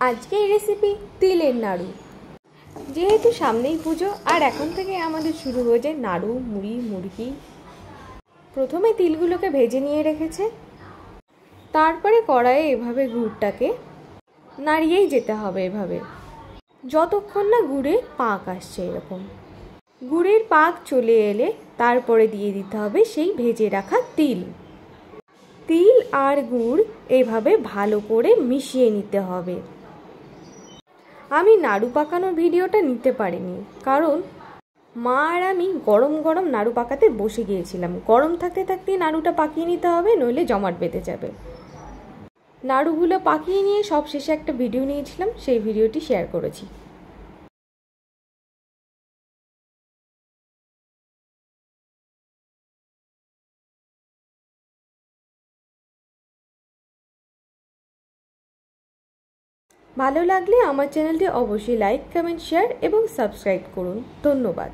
আজকে এই রেসিপি তিলের নাড়ু। যেহেতু সামনেই পুজো আর এখন থেকে আমাদের শুরু হয়ে যায় নাড়ু, মুড়ি, মুড়কি। প্রথমে তিলগুলোকে ভেজে নিয়ে রেখেছে, তারপরে কড়াইয়ে এভাবে গুড়টাকে নাড়িয়েই যেতে হবে এভাবে, যতক্ষণ না গুড়ের পাক আসছে। এরকম গুড়ের পাক চলে এলে তারপরে দিয়ে দিতে হবে সেই ভেজে রাখা তিল। তিল আর গুড় এভাবে ভালো করে মিশিয়ে নিতে হবে। আমি নাড়ু পাকানোর ভিডিওটা নিতে পারিনি, কারণ মা আর আমি গরম গরম নাড়ু পাকাতে বসে গিয়েছিলাম। গরম থাকতে থাকতেই নাড়ুটা পাকিয়ে নিতে হবে, নইলে জমাট বেঁধে যাবে। নাড়ুগুলো পাকিয়ে নিয়ে সব শেষে একটা ভিডিও নিয়েছিলাম, সেই ভিডিওটি শেয়ার করেছি। ভালো লাগলে আমার চ্যানেলটি অবশ্যই লাইক, কমেন্ট, শেয়ার এবং সাবস্ক্রাইব করুন। ধন্যবাদ।